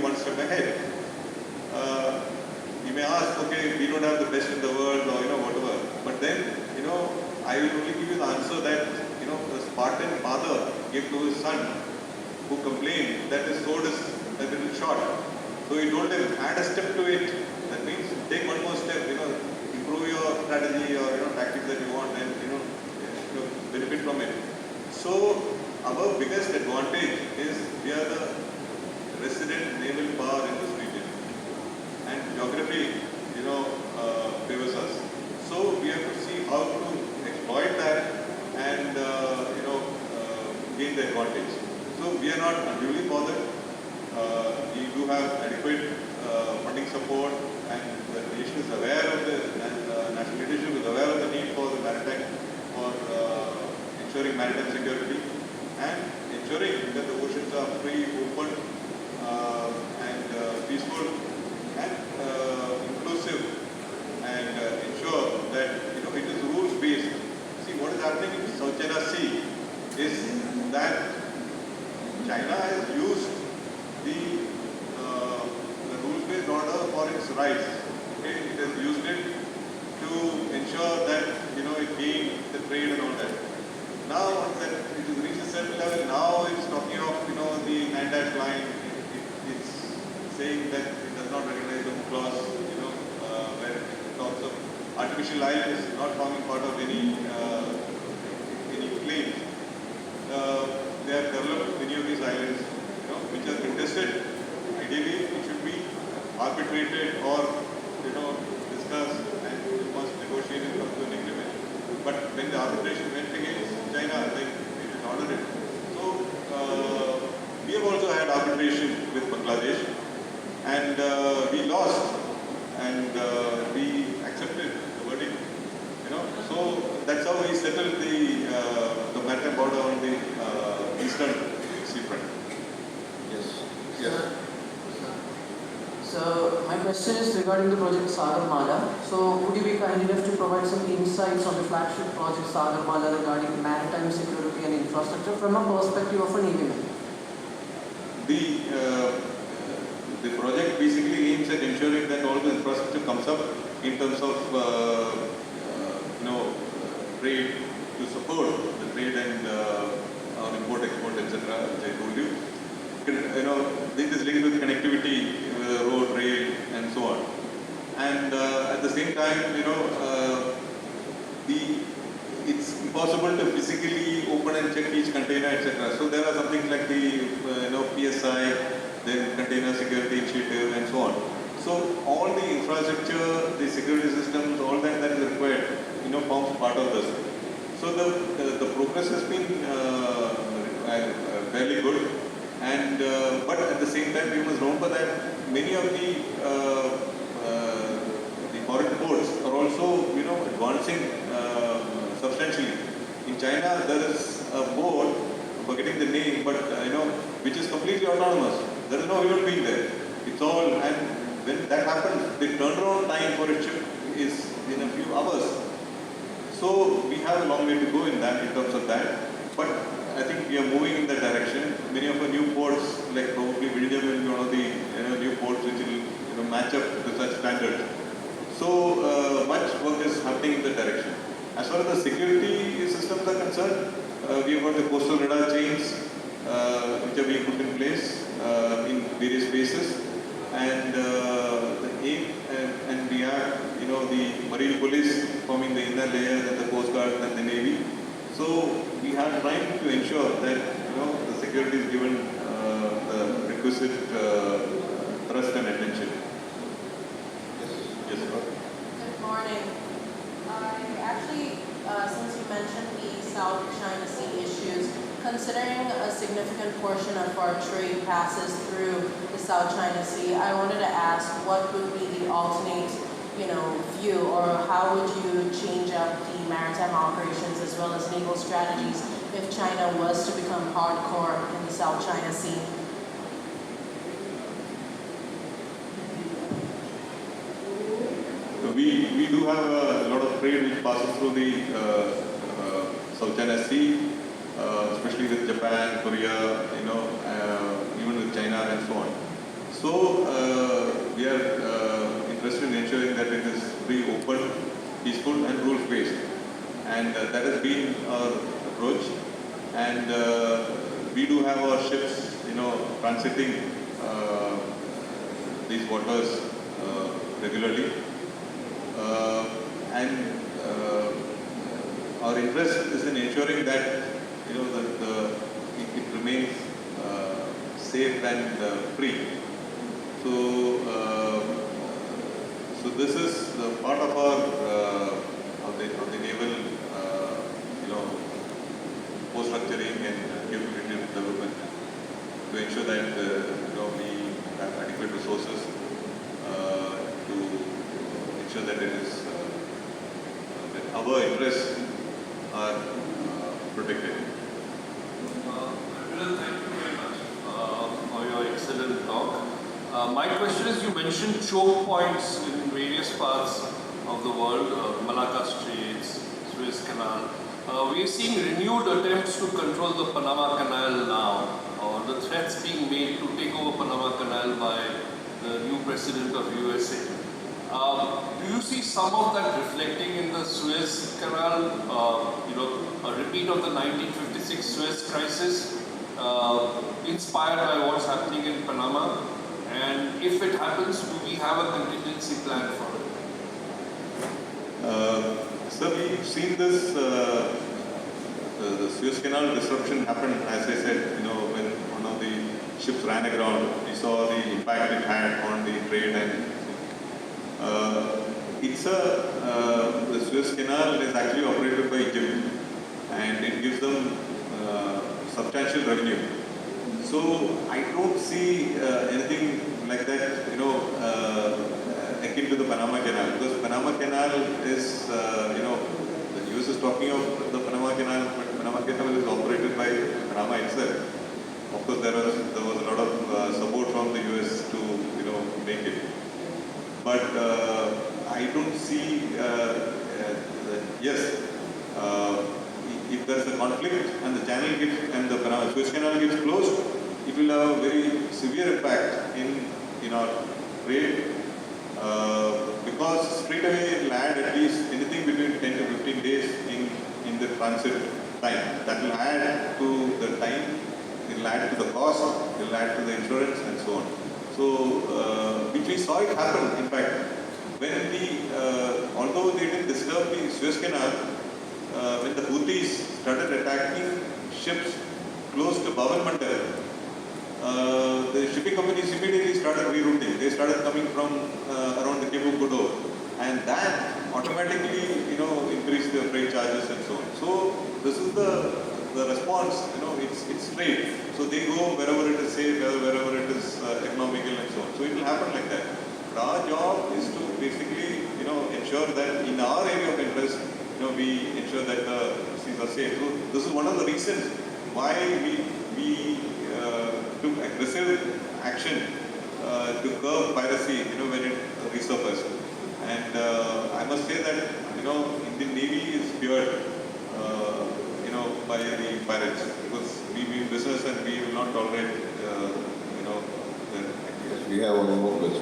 one step ahead. You may ask, okay, we don't have the best in the world or whatever, but then I will only give you the answer that the Spartan father gave to his son who complained that his sword is a little short. So he told him, add a step to it. That means take one more step, improve your strategy or tactics that you want and benefit from it. So our biggest advantage is we are the resident naval power in this region, and geography favors us. So we have to see how to exploit that and gain the advantage. So we are not unduly bothered. We do have adequate funding support, and the nation is aware of the national leadership is aware of the need for the maritime, for ensuring maritime security and ensuring that the oceans are free, open, and peaceful and inclusive, and ensure that it is rules based. See, what is happening in South China Sea is that China has used the rules-based order for its rights. Okay? It has used it to ensure that it gained the trade and all that. Now that it has reached a certain level, now it's talking of the 9-dash line. It's saying that it does not recognize the clause, where it talks of artificial islands not forming part of any claim. They have developed many of these islands, which are contested. Ideally, it should be arbitrated or discussed, and we must negotiate and come to an agreement. But when the arbitration went against China, then it is ordered it. So we have also had arbitration with Bangladesh, and we lost, and we accepted the verdict. So that's how we settled the maritime border on the eastern seafront. Yes. Yes. So my question is regarding the project Sagarmala. So would you be kind enough to provide some insights on the flagship project Sagarmala regarding maritime security and infrastructure from a perspective of a Navy man? The project basically aims at ensuring that all the infrastructure comes up in terms of trade, to support the trade and on import, export, etc., which I told you. This is linked with connectivity, road, rail, and so on. And at the same time, it's impossible to physically open and check each container, etc. So there are some things like the PSI, then Container Security Initiative, and so on. So all the infrastructure, the security systems, all that is required, forms part of this. So the progress has been fairly good, and but at the same time, we must remember that many of the foreign ports are also advancing substantially. In China, there is a port, forgetting the name, but which is completely autonomous. There is no human being there. It's all, and when that happens, the turnaround time for a ship is in a few hours. So we have a long way to go in terms of that. But I think we are moving in that direction. Many of our new ports, like probably Trivandrum, will be one of the new ports which will match up to such standards. So much work is happening in that direction. As far as the security systems are concerned, we have got the coastal radar chains which are being put in place in various places, and the aim, and we have the marine police forming the inner layer, and the coast guard and the navy. So we are trying to ensure that the security is given the requisite thrust and attention. Yes, sir. Good morning. Actually, since you mentioned the South China Sea issues, considering a significant portion of our trade passes through the South China Sea, I wanted to ask what would be the alternate, view, or how would you change up the maritime operations as well as naval strategies if China was to become hardcore in the South China Sea? We do have a lot of trade which passes through the South China Sea, especially with Japan, Korea, even with China and so on. So we are interested in ensuring that it is free, open, peaceful and rules-based. And that has been our approach. And we do have our ships, transiting these waters regularly. And our interest is in ensuring that it remains safe and free. So this is the part of our of the naval post structuring and capability development to ensure that we have adequate resources to ensure that it is that our interests are protected. Thank you very much for your excellent talk. My question is, you mentioned choke points in various parts of the world, Malacca Straits, Suez Canal. We are seeing renewed attempts to control the Panama Canal now, or the threats being made to take over Panama Canal by the new president of USA. Do you see some of that reflecting in the Suez Canal, a repeat of the 1956 Suez crisis, inspired by what's happening in Panama? And if it happens, do we have a contingency plan for it? So we've seen this, the Suez Canal disruption happen, as I said, when one of the ships ran aground. We saw the impact it had on the trade, and the Suez Canal is actually operated by Egypt, and it gives them substantial revenue. So I don't see anything like that, akin to the Panama Canal, because Panama Canal is, the news is talking of the Panama Canal, but Panama Canal is operated by Panama itself. Of course, there was a lot of support from the US to, make it. But I don't see, yes, if there's a conflict and the channel and the Suez Canal gets closed, it will have a very severe impact in our trade, because straight away it will add at least anything between 10 to 15 days in the transit time. That will add to the time, it will add to the cost, it will add to the insurance and so on. So, which we saw it happen, in fact, when although they didn't disturb the Suez Canal, when the Houthis started attacking ships close to Bab el-Mandeb, the shipping companies immediately started rerouting. They started coming from around the Cape of Good Hope, and that automatically, increased the freight charges and so on. So this is the response. It's straight. So they go wherever it is safe, wherever it is economical and so on. So it will happen like that. But our job is to basically, ensure that in our area of interest, we ensure that the seas are safe. So this is one of the reasons why we took aggressive action to curb piracy, when it resurfaced. And I must say that, Indian Navy is feared, by the pirates, because we mean business and we will not tolerate, their activities. We have one more question.